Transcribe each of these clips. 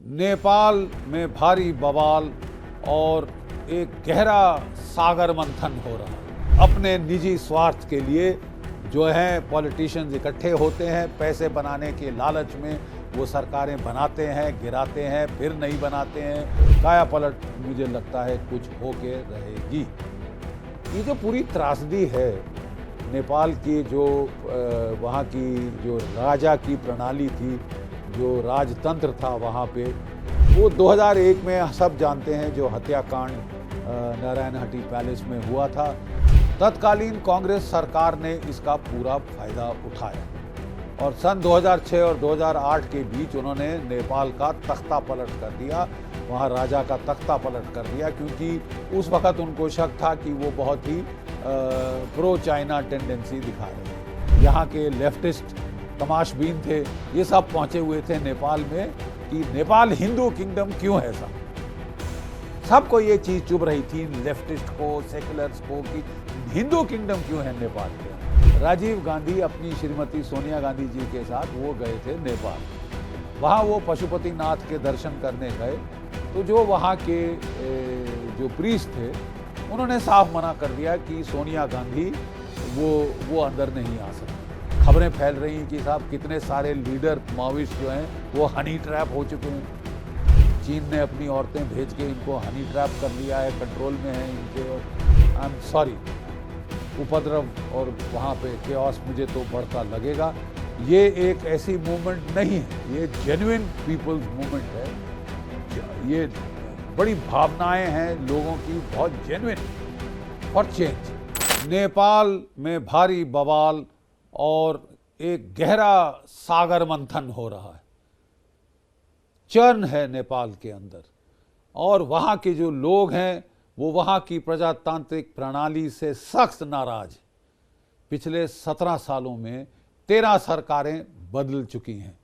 नेपाल में भारी बवाल और एक गहरा सागर मंथन हो रहा है। अपने निजी स्वार्थ के लिए जो है पॉलिटिशियंस इकट्ठे होते हैं, पैसे बनाने के लालच में वो सरकारें बनाते हैं, गिराते हैं, फिर नहीं बनाते हैं। काया पलट मुझे लगता है कुछ होके रहेगी। ये जो पूरी त्रासदी है नेपाल की, जो वहाँ की जो राजा की प्रणाली थी, जो राजतंत्र था वहाँ पे, वो 2001 में सब जानते हैं जो हत्याकांड नारायणहट्टी पैलेस में हुआ था। तत्कालीन कांग्रेस सरकार ने इसका पूरा फायदा उठाया और सन 2006 और 2008 के बीच उन्होंने नेपाल का तख्ता पलट कर दिया, वहाँ राजा का तख्ता पलट कर दिया, क्योंकि उस वक़्त उनको शक था कि वो बहुत ही प्रो चाइना टेंडेंसी दिखा रहे हैं। यहाँ के लेफ्टिस्ट तमाशबीन थे, ये सब पहुँचे हुए थे नेपाल में कि नेपाल हिंदू किंगडम क्यों है ऐसा। सबको ये चीज़ चुभ रही थी, लेफ्टिस्ट को, सेकुलर्स को, कि हिंदू किंगडम क्यों है नेपाल के। राजीव गांधी अपनी श्रीमती सोनिया गांधी जी के साथ वो गए थे नेपाल। वहाँ वो पशुपतिनाथ के दर्शन करने गए तो जो वहाँ के जो प्रीस्ट थे उन्होंने साफ मना कर दिया कि सोनिया गांधी वो अंदर नहीं आ सकती। खबरें फैल रही हैं कि साहब कितने सारे लीडर माओइस्ट जो हैं वो हनी ट्रैप हो चुके हैं। चीन ने अपनी औरतें भेज के इनको हनी ट्रैप कर लिया है, कंट्रोल में है इनके। और आई एम सॉरी, उपद्रव और वहाँ पे केओस मुझे तो बढ़ता लगेगा। ये एक ऐसी मूवमेंट नहीं है, ये जेन्युइन पीपल्स मूवमेंट है। ये बड़ी भावनाएं हैं लोगों की, बहुत जेन्युइन फॉर चेंज। नेपाल में भारी बवाल और एक गहरा सागर मंथन हो रहा है, चर्न है नेपाल के अंदर। और वहाँ के जो लोग हैं वो वहाँ की प्रजातांत्रिक प्रणाली से सख्त नाराज। पिछले 17 सालों में 13 सरकारें बदल चुकी हैं।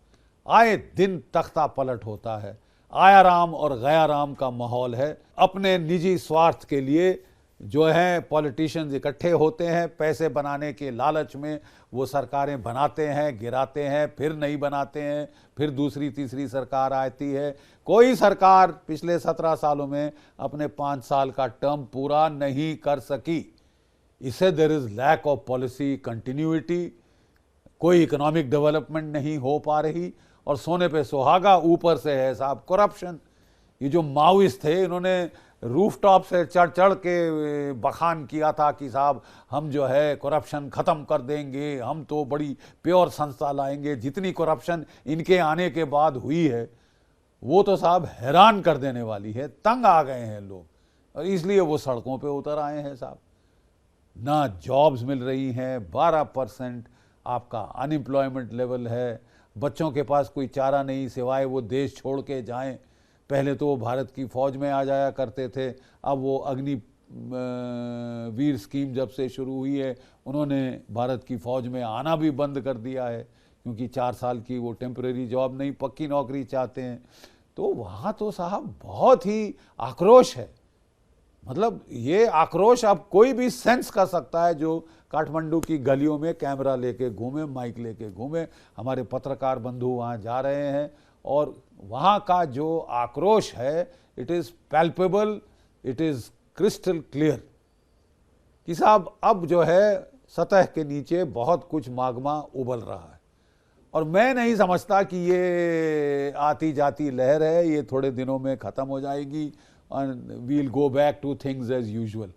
आए दिन तख्ता पलट होता है, आया राम और गया राम का माहौल है। अपने निजी स्वार्थ के लिए जो है पॉलिटिशियंस इकट्ठे होते हैं, पैसे बनाने के लालच में वो सरकारें बनाते हैं, गिराते हैं, फिर नहीं बनाते हैं, फिर दूसरी तीसरी सरकार आती है। कोई सरकार पिछले 17 सालों में अपने 5 साल का टर्म पूरा नहीं कर सकी। इससे there is lack of policy continuity, कोई इकोनॉमिक डेवलपमेंट नहीं हो पा रही। और सोने पे सुहागा ऊपर से है साहब करप्शन। ये जो माओइस्ट थे इन्होंने रूफटॉप से चढ़ के बखान किया था कि साहब हम जो है करप्शन ख़त्म कर देंगे, हम तो बड़ी प्योर संस्था लाएंगे। जितनी करप्शन इनके आने के बाद हुई है वो तो साहब हैरान कर देने वाली है। तंग आ गए हैं लोग और इसलिए वो सड़कों पे उतर आए हैं साहब। ना जॉब्स मिल रही हैं, 12% आपका अनएम्प्लॉयमेंट लेवल है। बच्चों के पास कोई चारा नहीं सिवाय वो देश छोड़ के जाएं। पहले तो वो भारत की फ़ौज में आ जाया करते थे, अब वो अग्नि वीर स्कीम जब से शुरू हुई है उन्होंने भारत की फ़ौज में आना भी बंद कर दिया है, क्योंकि 4 साल की वो टेम्परेरी जॉब नहीं, पक्की नौकरी चाहते हैं। तो वहाँ तो साहब बहुत ही आक्रोश है। मतलब ये आक्रोश अब कोई भी सेंस कर सकता है जो काठमांडू की गलियों में कैमरा लेके घूमे, माइक लेके घूमे। हमारे पत्रकार बंधु वहाँ जा रहे हैं और वहाँ का जो आक्रोश है, it is palpable, it is crystal clear कि साहब अब जो है सतह के नीचे बहुत कुछ मागमा उबल रहा है। और मैं नहीं समझता कि ये आती जाती लहर है, ये थोड़े दिनों में ख़त्म हो जाएगी और we'll go back to things as usual.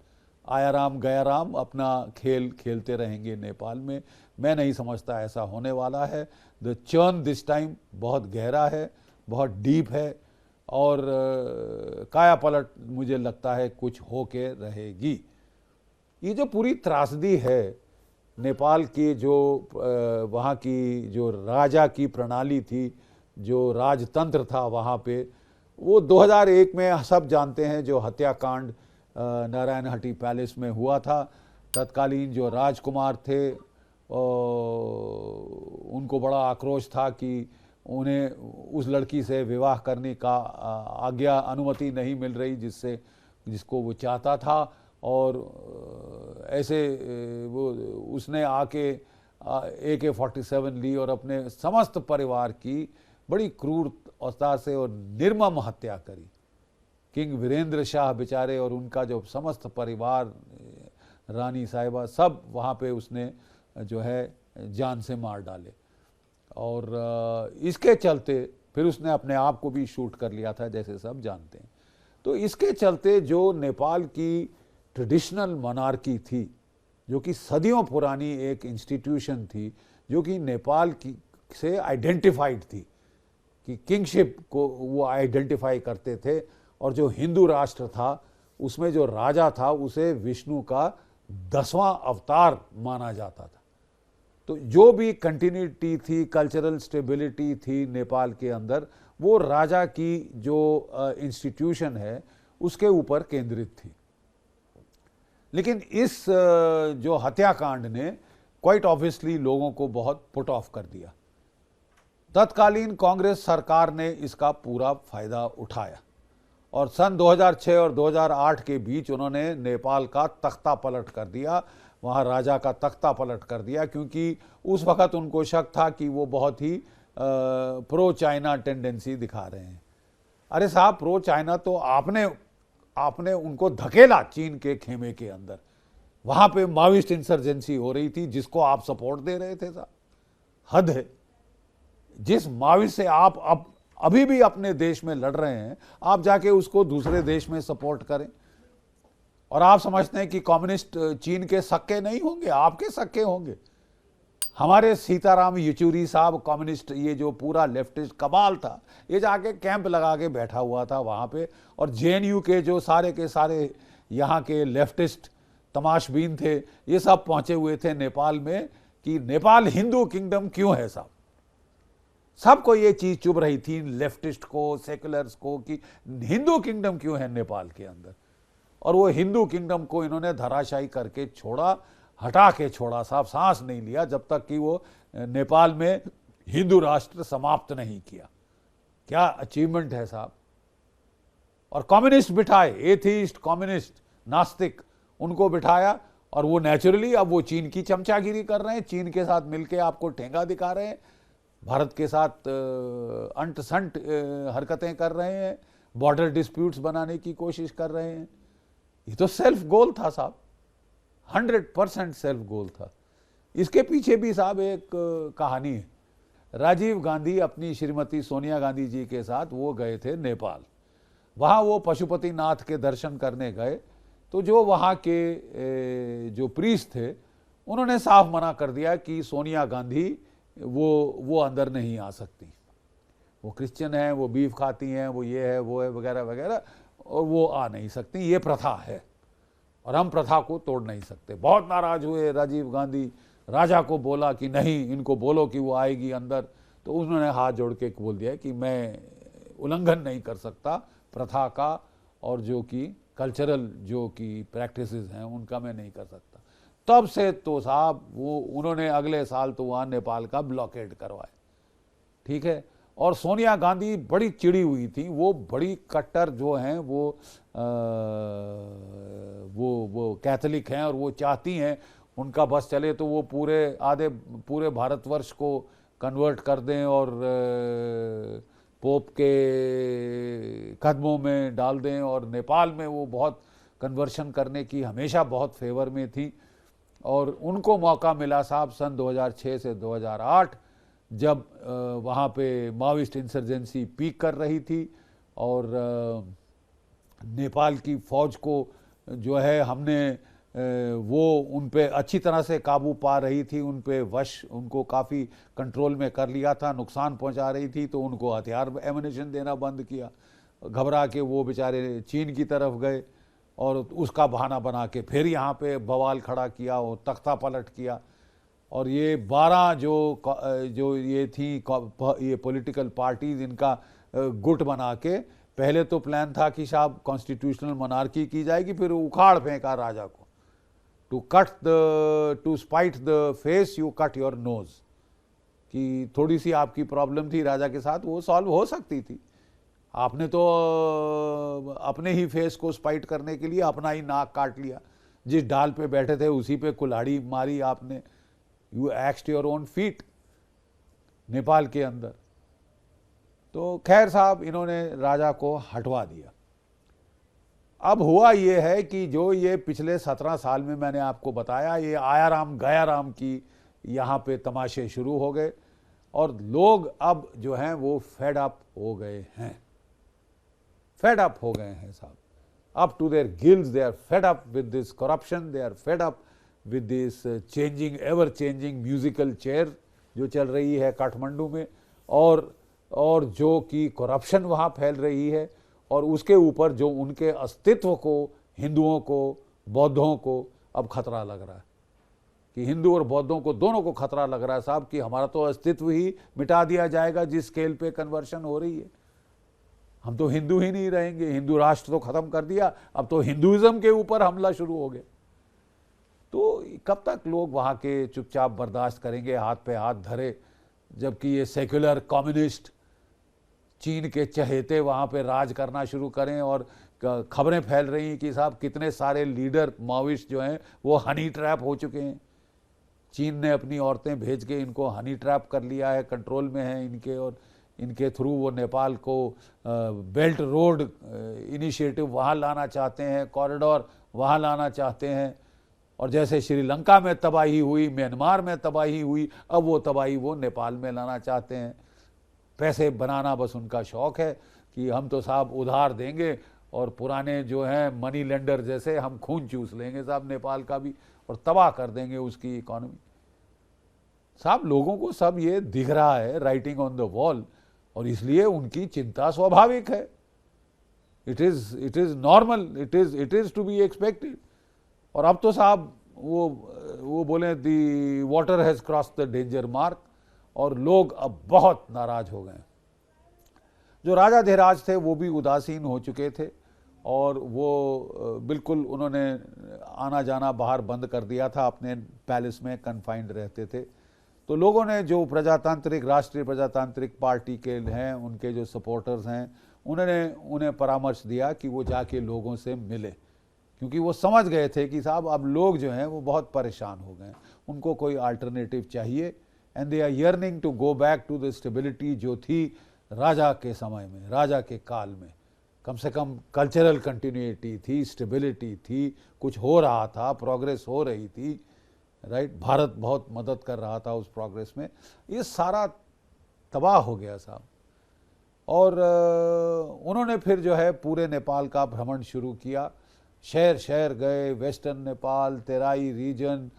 आया राम गया राम अपना खेल खेलते रहेंगे नेपाल में। मैं नहीं समझता ऐसा होने वाला है। द चर्न दिस टाइम बहुत गहरा है, बहुत डीप है और काया पलट मुझे लगता है कुछ होके रहेगी। ये जो पूरी त्रासदी है नेपाल की, जो वहाँ की जो राजा की प्रणाली थी, जो राजतंत्र था वहाँ पे, वो 2001 में सब जानते हैं जो हत्याकांड नारायणहट्टी पैलेस में हुआ था। तत्कालीन जो राजकुमार थे उनको बड़ा आक्रोश था कि उन्हें उस लड़की से विवाह करने का आज्ञा अनुमति नहीं मिल रही जिसको वो चाहता था। और ऐसे वो उसने आके AK-47 ली और अपने समस्त परिवार की बड़ी क्रूर औस्ताद से और निर्मम हत्या करी। किंग वीरेंद्र शाह बेचारे और उनका जो समस्त परिवार, रानी साहिबा, सब वहाँ पे उसने जो है जान से मार डाले। और इसके चलते फिर उसने अपने आप को भी शूट कर लिया था, जैसे सब जानते हैं। तो इसके चलते जो नेपाल की ट्रेडिशनल मोनार्की थी, जो कि सदियों पुरानी एक इंस्टीट्यूशन थी, जो कि नेपाल की से आइडेंटिफाइड थी, कि किंगशिप को वो आइडेंटिफाई करते थे, और जो हिंदू राष्ट्र था उसमें जो राजा था उसे विष्णु का 10वां अवतार माना जाता था। तो जो भी कंटिन्यूटी थी, कल्चरल स्टेबिलिटी थी नेपाल के अंदर, वो राजा की जो इंस्टीट्यूशन है उसके ऊपर केंद्रित थी। लेकिन इस जो हत्याकांड ने क्वाइट ऑब्वियसली लोगों को बहुत पुट ऑफ कर दिया। तत्कालीन कांग्रेस सरकार ने इसका पूरा फायदा उठाया और सन 2006 और 2008 के बीच उन्होंने नेपाल का तख्ता पलट कर दिया, वहाँ राजा का तख्ता पलट कर दिया, क्योंकि उस वक़्त उनको शक था कि वो बहुत ही प्रो चाइना टेंडेंसी दिखा रहे हैं। अरे साहब, प्रो चाइना तो आपने उनको धकेला चीन के खेमे के अंदर। वहाँ पे माओइस्ट इंसर्जेंसी हो रही थी जिसको आप सपोर्ट दे रहे थे साहब। हद है। जिस माओइस्ट से आप अब अभी भी अपने देश में लड़ रहे हैं, आप जाके उसको दूसरे देश में सपोर्ट करें। और आप समझते हैं कि कम्युनिस्ट चीन के सक्के नहीं होंगे, आपके सक्के होंगे। हमारे सीताराम येचुरी साहब कम्युनिस्ट, ये जो पूरा लेफ्टिस्ट कबाल था, ये जाके कैंप लगा के बैठा हुआ था वहाँ पे। और जेएनयू के जो सारे के सारे यहाँ के लेफ्टिस्ट तमाशबीन थे, ये सब पहुँचे हुए थे नेपाल में कि नेपाल हिंदू किंगडम क्यों है साहब। सबको ये चीज़ चुभ रही थी, लेफ्टिस्ट को, सेकुलर्स को, कि हिंदू किंगडम क्यों है नेपाल के अंदर। और वो हिंदू किंगडम को इन्होंने धराशायी करके छोड़ा, हटा के छोड़ा साहब। सांस नहीं लिया जब तक कि वो नेपाल में हिंदू राष्ट्र समाप्त नहीं किया। क्या अचीवमेंट है साहब। और कम्युनिस्ट बिठाए, एथीस्ट, कम्युनिस्ट, नास्तिक, उनको बिठाया। और वो नेचुरली अब वो चीन की चमचागिरी कर रहे हैं, चीन के साथ मिलके आपको ठेंगा दिखा रहे हैं, भारत के साथ अंट संट हरकतें कर रहे हैं, बॉर्डर डिस्प्यूट्स बनाने की कोशिश कर रहे हैं। ये तो सेल्फ गोल था साहब, 100% सेल्फ गोल था। इसके पीछे भी साहब एक कहानी है। राजीव गांधी अपनी श्रीमती सोनिया गांधी जी के साथ वो गए थे नेपाल। वहाँ वो पशुपतिनाथ के दर्शन करने गए, तो जो वहाँ के जो प्रीस्ट थे उन्होंने साफ मना कर दिया कि सोनिया गांधी वो अंदर नहीं आ सकती, वो क्रिश्चियन हैं, वो बीफ खाती हैं, वो ये है वो है वगैरह वगैरह, और वो आ नहीं सकती, ये प्रथा है और हम प्रथा को तोड़ नहीं सकते। बहुत नाराज हुए राजीव गांधी, राजा को बोला कि नहीं, इनको बोलो कि वो आएगी अंदर। तो उन्होंने हाथ जोड़ के बोल दिया कि मैं उल्लंघन नहीं कर सकता प्रथा का, और जो कि कल्चरल जो कि प्रैक्टिसेस हैं उनका मैं नहीं कर सकता। तब से तो साहब वो उन्होंने अगले साल तो वहाँ नेपाल का ब्लॉकेड करवाया, ठीक है। और सोनिया गांधी बड़ी चिड़ी हुई थी, वो बड़ी कट्टर जो हैं वो कैथोलिक हैं, और वो चाहती हैं उनका बस चले तो वो पूरे भारतवर्ष को कन्वर्ट कर दें और पोप के कदमों में डाल दें। और नेपाल में वो बहुत कन्वर्शन करने की हमेशा बहुत फेवर में थी। और उनको मौका मिला साहब सन 2006 से 2008, जब वहाँ पे माओइस्ट इंसर्जेंसी पीक कर रही थी और नेपाल की फ़ौज को जो है हमने वो उन पे अच्छी तरह से काबू पा रही थी, उन पे उनको काफ़ी कंट्रोल में कर लिया था, नुकसान पहुंचा रही थी, तो उनको हथियार एमुनिशन देना बंद किया। घबरा के वो बेचारे चीन की तरफ गए और उसका बहाना बना के फिर यहाँ पे बवाल खड़ा किया और तख्ता पलट किया। और ये 12 जो ये थी ये पॉलिटिकल पार्टीज, इनका गुट बना के पहले तो प्लान था कि साहब कॉन्स्टिट्यूशनल मोनार्की की जाएगी, फिर उखाड़ फेंका राजा को। To spite the face you cut your nose, कि थोड़ी सी आपकी प्रॉब्लम थी राजा के साथ, वो सॉल्व हो सकती थी। आपने तो अपने ही फेस को स्पाइट करने के लिए अपना ही नाक काट लिया, जिस डाल पे बैठे थे उसी पे कुल्हाड़ी मारी आपने। You axed your own feet Nepal के अंदर। तो खैर साहब इन्होंने राजा को हटवा दिया। अब हुआ ये है कि जो ये पिछले 17 साल में मैंने आपको बताया, ये आया राम गया राम की यहाँ पे तमाशे शुरू हो गए और लोग अब जो हैं वो फेड अप हो गए हैं, फेड अप हो गए हैं साहब। up to their gills, they are fed up with this corruption, they are fed up with this changing, ever changing musical chair जो चल रही है काठमांडू में, और जो कि करप्शन वहाँ फैल रही है, और उसके ऊपर जो उनके अस्तित्व को, हिंदुओं को, बौद्धों को अब खतरा लग रहा है कि हिंदू और बौद्धों को दोनों को खतरा लग रहा है साहब कि हमारा तो अस्तित्व ही मिटा दिया जाएगा जिस स्केल पे कन्वर्शन हो रही है। हम तो हिंदू ही नहीं रहेंगे, हिंदू राष्ट्र तो खत्म कर दिया, अब तो हिंदुइज्म के ऊपर हमला शुरू हो गया। तो कब तक लोग वहाँ के चुपचाप बर्दाश्त करेंगे, हाथ पे हाथ धरे, जबकि ये सेक्युलर कम्युनिस्ट चीन के चहेते वहाँ पे राज करना शुरू करें। और खबरें फैल रही हैं कि साहब कितने सारे लीडर माओइस्ट जो हैं वो हनी ट्रैप हो चुके हैं। चीन ने अपनी औरतें भेज के इनको हनी ट्रैप कर लिया है, कंट्रोल में है इनके, और इनके थ्रू वो नेपाल को बेल्ट रोड इनिशिएटिव वहाँ लाना चाहते हैं, कॉरिडोर वहाँ लाना चाहते हैं। और जैसे श्रीलंका में तबाही हुई, म्यांमार में तबाही हुई, अब वो तबाही वो नेपाल में लाना चाहते हैं। पैसे बनाना बस उनका शौक़ है कि हम तो साहब उधार देंगे और पुराने जो हैं मनी लेंडर जैसे हम खून चूस लेंगे साहब नेपाल का भी, और तबाह कर देंगे उसकी इकॉनमी। साहब लोगों को सब ये दिख रहा है, राइटिंग ऑन द वॉल, और इसलिए उनकी चिंता स्वाभाविक है। It is normal, it is to be expected. और अब तो साहब वो बोले the water has cross the danger mark, और लोग अब बहुत नाराज हो गए। जो राजा धीराज थे वो भी उदासीन हो चुके थे, और वो बिल्कुल उन्होंने आना जाना बाहर बंद कर दिया था, अपने पैलेस में कन्फाइंड रहते थे। तो लोगों ने जो प्रजातांत्रिक, राष्ट्रीय प्रजातांत्रिक पार्टी के हैं, उनके जो सपोर्टर्स हैं, उन्होंने उन्हें परामर्श दिया कि वो जाके लोगों से मिले, क्योंकि वो समझ गए थे कि साहब अब लोग जो हैं वो बहुत परेशान हो गए, उनको कोई अल्टरनेटिव चाहिए, and they are yearning to go back to the stability जो थी राजा के समय में, राजा के काल में। कम से कम कल्चरल कंटिन्यूटी थी, स्टेबिलिटी थी, कुछ हो रहा था, प्रोग्रेस हो रही थी, राइट। भारत बहुत मदद कर रहा था उस प्रोग्रेस में। ये सारा तबाह हो गया साहब। और उन्होंने फिर जो है पूरे नेपाल का भ्रमण शुरू किया, शहर शहर गए, वेस्टर्न नेपाल, तेराई रीजन,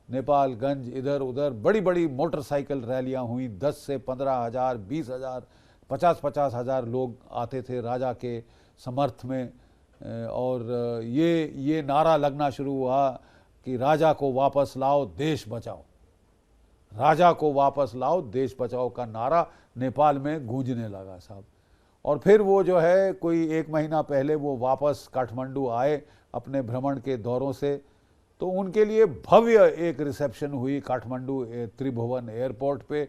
नेपालगंज, इधर उधर बड़ी बड़ी मोटरसाइकिल रैलियां हुई। 10 से 15,000, 20,000, 50,000 लोग आते थे राजा के समर्थ में। और ये नारा लगना शुरू हुआ कि राजा को वापस लाओ, देश बचाओ। राजा को वापस लाओ, देश बचाओ का नारा नेपाल में गूंजने लगा साहब। और फिर वो जो है कोई 1 महीना पहले वो वापस काठमांडू आए अपने भ्रमण के दौरों से, तो उनके लिए भव्य एक रिसेप्शन हुई काठमांडू त्रिभुवन एयरपोर्ट पे।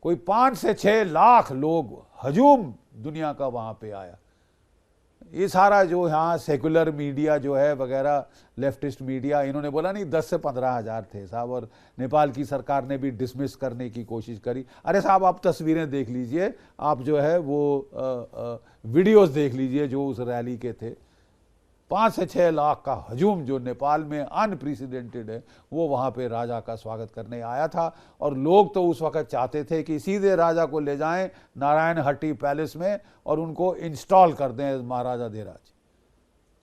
कोई 5 से 6 लाख लोग, हजूम दुनिया का वहाँ पे आया। ये सारा जो यहाँ सेकुलर मीडिया जो है वगैरह, लेफ्टिस्ट मीडिया, इन्होंने बोला नहीं 10 से 15,000 थे साहब, और नेपाल की सरकार ने भी डिसमिस करने की कोशिश करी। अरे साहब आप तस्वीरें देख लीजिए, आप जो है वो वीडियोस देख लीजिए जो उस रैली के थे। 5 से 6 लाख का हजूम जो नेपाल में अनप्रेसिडेंटेड है, वो वहाँ पे राजा का स्वागत करने आया था। और लोग तो उस वक़्त चाहते थे कि सीधे राजा को ले जाएं नारायण हट्टी पैलेस में और उनको इंस्टॉल कर दें महाराजा धीराज।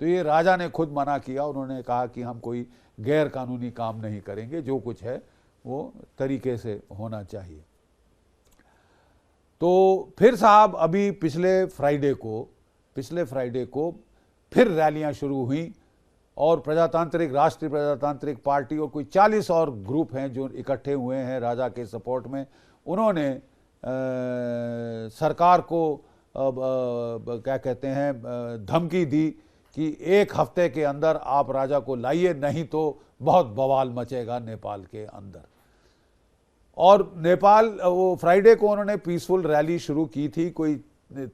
तो ये राजा ने खुद मना किया, उन्होंने कहा कि हम कोई गैर कानूनी काम नहीं करेंगे, जो कुछ है वो तरीके से होना चाहिए। तो फिर साहब अभी पिछले फ्राइडे को फिर रैलियां शुरू हुई, और प्रजातांत्रिक, राष्ट्रीय प्रजातांत्रिक पार्टी और कोई 40 और ग्रुप हैं जो इकट्ठे हुए हैं राजा के सपोर्ट में। उन्होंने सरकार को क्या कहते हैं, धमकी दी कि 1 हफ्ते के अंदर आप राजा को लाइए, नहीं तो बहुत बवाल मचेगा नेपाल के अंदर। और नेपाल, वो फ्राइडे को उन्होंने पीसफुल रैली शुरू की थी, कोई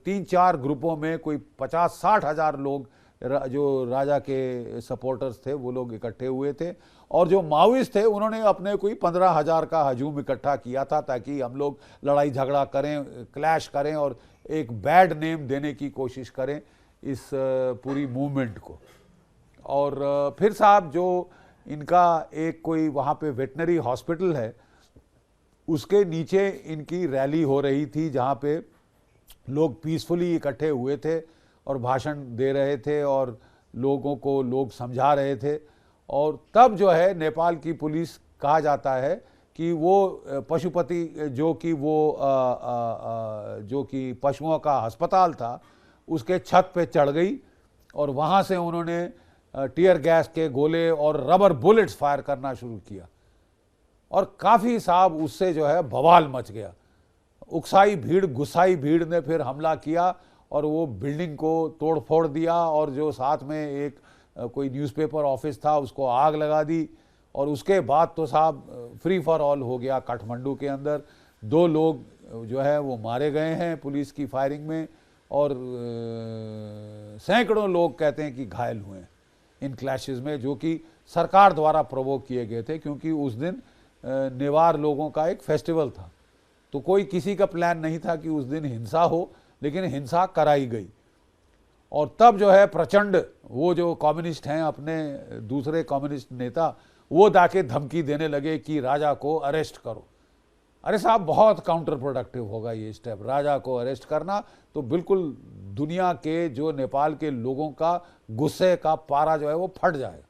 3-4 ग्रुपों में कोई 50-60 हज़ार लोग जो राजा के सपोर्टर्स थे वो लोग इकट्ठे हुए थे। और जो माओइस्ट थे उन्होंने अपने कोई 15,000 का हजूम इकट्ठा किया था ताकि हम लोग लड़ाई झगड़ा करें, क्लैश करें और एक बैड नेम देने की कोशिश करें इस पूरी मूवमेंट को। और फिर साहब जो इनका एक कोई वहाँ पे वेटनरी हॉस्पिटल है, उसके नीचे इनकी रैली हो रही थी जहाँ पे लोग पीसफुली इकट्ठे हुए थे और भाषण दे रहे थे और लोगों को लोग समझा रहे थे। और तब जो है नेपाल की पुलिस, कहा जाता है कि वो पशुपति जो कि पशुओं का अस्पताल था, उसके छत पे चढ़ गई और वहाँ से उन्होंने टीयर गैस के गोले और रबर बुलेट्स फायर करना शुरू किया और काफ़ी साहब उससे जो है बवाल मच गया। उकसाई भीड़, गुस्साई भीड़ ने फिर हमला किया और वो बिल्डिंग को तोड़ फोड़ दिया और जो साथ में एक कोई न्यूज़पेपर ऑफिस था उसको आग लगा दी। और उसके बाद तो साहब फ्री फॉर ऑल हो गया काठमांडू के अंदर। 2 लोग जो है वो मारे गए हैं पुलिस की फायरिंग में और सैकड़ों लोग कहते हैं कि घायल हुए हैं इन क्लैशेस में, जो कि सरकार द्वारा प्रोवोक किए गए थे क्योंकि उस दिन नेवार लोगों का एक फेस्टिवल था। तो कोई किसी का प्लान नहीं था कि उस दिन हिंसा हो, लेकिन हिंसा कराई गई। और तब जो है प्रचंड वो जो कम्युनिस्ट हैं, अपने दूसरे कम्युनिस्ट नेता, वो जाके धमकी देने लगे कि राजा को अरेस्ट करो। अरे साहब बहुत काउंटर प्रोडक्टिव होगा ये स्टेप, राजा को अरेस्ट करना तो बिल्कुल दुनिया के जो नेपाल के लोगों का गुस्से का पारा जो है वो फट जाएगा।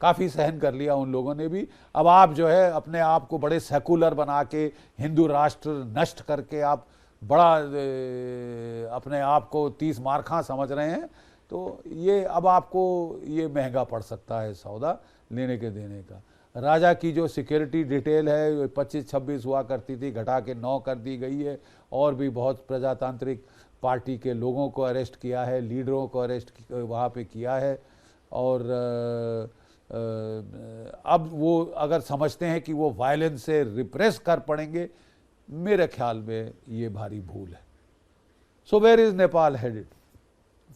काफ़ी सहन कर लिया उन लोगों ने भी। अब आप जो है अपने आप को बड़े सेकुलर बना के, हिंदू राष्ट्र नष्ट करके आप बड़ा अपने आप को 30 मार्खा समझ रहे हैं, तो ये अब आपको ये महंगा पड़ सकता है सौदा लेने के देने का। राजा की जो सिक्योरिटी डिटेल है 25-26 हुआ करती थी, घटा के 9 कर दी गई है। और भी बहुत प्रजातांत्रिक पार्टी के लोगों को अरेस्ट किया है, लीडरों को अरेस्ट वहाँ पे किया है। और अब वो अगर समझते हैं कि वो वायलेंस से रिप्रेस कर पड़ेंगे, मेरे ख्याल में ये भारी भूल है। So where is Nepal headed?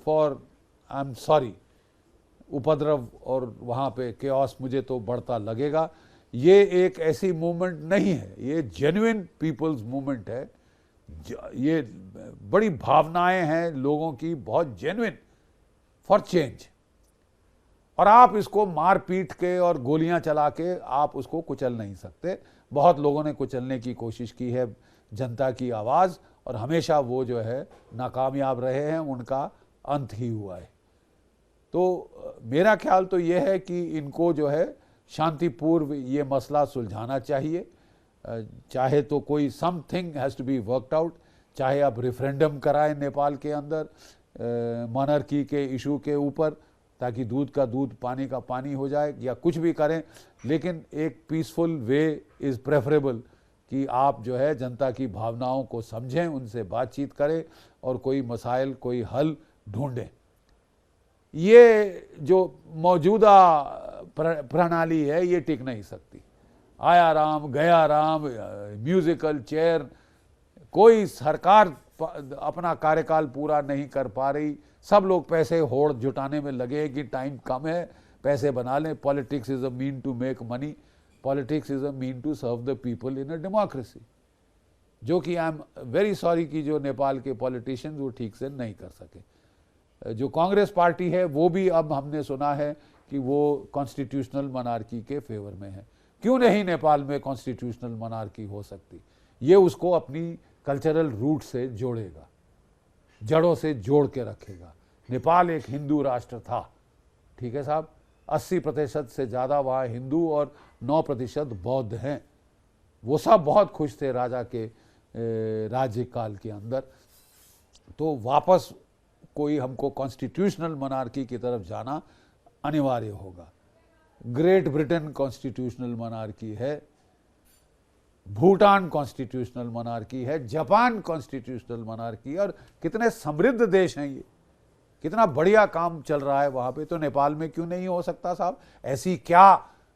For I am sorry, उपद्रव और वहाँ पे केओस मुझे तो बढ़ता लगेगा। ये एक ऐसी मूवमेंट नहीं है, ये जेन्युइन पीपल्स मूवमेंट है। ये बड़ी भावनाएं हैं लोगों की, बहुत जेन्युइन फॉर चेंज। और आप इसको मार पीट के और गोलियां चला के आप उसको कुचल नहीं सकते। बहुत लोगों ने कुचलने की कोशिश की है जनता की आवाज़, और हमेशा वो जो है नाकामयाब रहे हैं, उनका अंत ही हुआ है। तो मेरा ख्याल तो ये है कि इनको जो है शांतिपूर्व ये मसला सुलझाना चाहिए। चाहे तो कोई something has to be worked out, चाहे आप रेफरेंडम कराएं नेपाल के अंदर मोनार्की के इशू के ऊपर, ताकि दूध का दूध पानी का पानी हो जाए, या कुछ भी करें, लेकिन एक पीसफुल वे इज़ प्रेफरेबल कि आप जो है जनता की भावनाओं को समझें, उनसे बातचीत करें और कोई मसाइल, कोई हल ढूंढें। ये जो मौजूदा प्रणाली है ये टिक नहीं सकती। आया राम गया राम, म्यूजिकल चेयर, कोई सरकार अपना कार्यकाल पूरा नहीं कर पा रही। सब लोग पैसे होड़ जुटाने में लगे कि टाइम कम है, पैसे बना लें। Politics is a mean to make money, politics is a mean to serve the people in a democracy, जो कि आई एम वेरी सॉरी कि जो नेपाल के पॉलिटिशियंस वो ठीक से नहीं कर सके। जो कांग्रेस पार्टी है वो भी अब हमने सुना है कि वो कॉन्स्टिट्यूशनल मोनार्की के फेवर में है। क्यों नहीं नेपाल में कॉन्स्टिट्यूशनल मोनार्की हो सकती? ये उसको अपनी कल्चरल रूट से जोड़ेगा, जड़ों से जोड़ के रखेगा। नेपाल एक हिंदू राष्ट्र था, ठीक है साहब, 80% से ज़्यादा वहाँ हिंदू और 9% बौद्ध हैं। वो सब बहुत खुश थे राजा के राज्यकाल के अंदर। तो वापस कोई हमको कॉन्स्टिट्यूशनल मोनार्की की तरफ जाना अनिवार्य होगा। ग्रेट ब्रिटेन कॉन्स्टिट्यूशनल मोनार्की है, भूटान कॉन्स्टिट्यूशनल मोनार्की है, जापान कॉन्स्टिट्यूशनल मोनार्की है, और कितने समृद्ध देश हैं ये, कितना बढ़िया काम चल रहा है वहाँ पे। तो नेपाल में क्यों नहीं हो सकता साहब? ऐसी क्या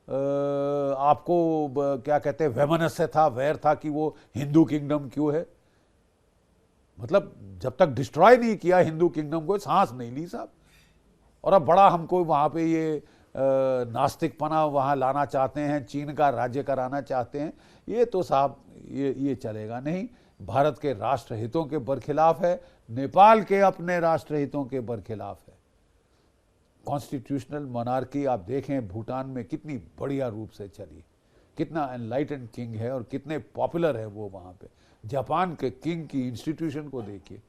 आपको क्या कहते हैं वैमनस्य था, वैर था कि वो हिंदू किंगडम क्यों है? मतलब जब तक डिस्ट्रॉय नहीं किया हिंदू किंगडम को, सांस नहीं ली साहब। और अब बड़ा हमको वहाँ पे ये नास्तिकपना वहाँ लाना चाहते हैं, चीन का राज्य कराना चाहते हैं, ये तो साहब ये चलेगा नहीं। भारत के राष्ट्र हितों के बरखिलाफ है, नेपाल के अपने राष्ट्र हितों के बरखिलाफ है। कॉन्स्टिट्यूशनल मोनार्की आप देखें भूटान में कितनी बढ़िया रूप से चली, कितना एनलाइटेंड किंग है और कितने पॉपुलर है वो वहाँ पे। जापान के किंग की इंस्टीट्यूशन को देखिए,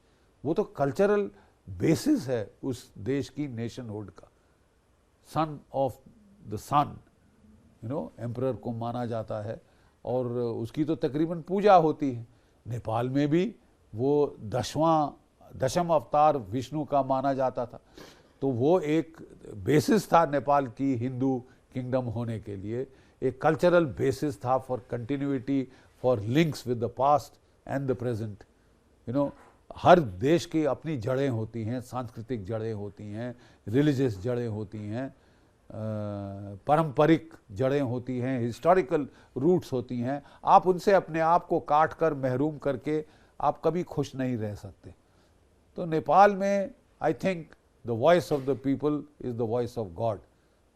वो तो कल्चरल बेसिस है उस देश की नेशनहुड का। Son of the sun, emperor को माना जाता है और उसकी तो तकरीबन पूजा होती है। नेपाल में भी वो दशम अवतार विष्णु का माना जाता था, तो वो एक बेसिस था नेपाल की हिंदू किंगडम होने के लिए, एक कल्चरल बेसिस था for continuity, for links with the past and the present. हर देश की अपनी जड़ें होती हैं, सांस्कृतिक जड़ें होती हैं, रिलीजियस जड़ें होती हैं, पारंपरिक जड़ें होती हैं, हिस्टोरिकल रूट्स होती हैं। आप उनसे अपने आप को काट कर महरूम करके आप कभी खुश नहीं रह सकते। तो नेपाल में I think the voice of the people is the voice of God.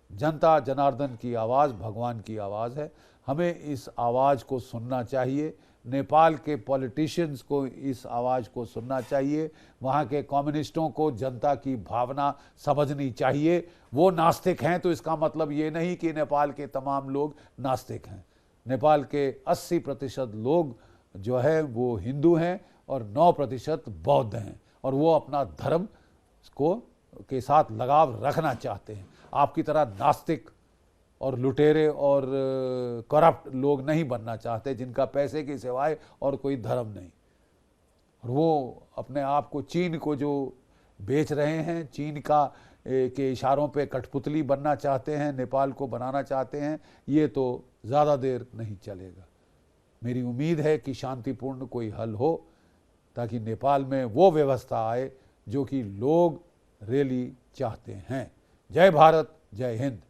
जनता जनार्दन की आवाज़ भगवान की आवाज़ है, हमें इस आवाज़ को सुनना चाहिए। नेपाल के पॉलिटिशियंस को इस आवाज़ को सुनना चाहिए, वहाँ के कम्युनिस्टों को जनता की भावना समझनी चाहिए। वो नास्तिक हैं तो इसका मतलब ये नहीं कि नेपाल के तमाम लोग नास्तिक हैं। नेपाल के 80% लोग जो है वो हिंदू हैं और 9% बौद्ध हैं, और वो अपना धर्म के साथ लगाव रखना चाहते हैं। आपकी तरह नास्तिक और लुटेरे और करप्ट लोग नहीं बनना चाहते, जिनका पैसे के सिवाय और कोई धर्म नहीं। और वो अपने आप को चीन को जो बेच रहे हैं, चीन के इशारों पे कठपुतली बनना चाहते हैं, नेपाल को बनाना चाहते हैं, ये तो ज़्यादा देर नहीं चलेगा। मेरी उम्मीद है कि शांतिपूर्ण कोई हल हो, ताकि नेपाल में वो व्यवस्था आए जो कि लोग रियली चाहते हैं। जय भारत, जय हिंद।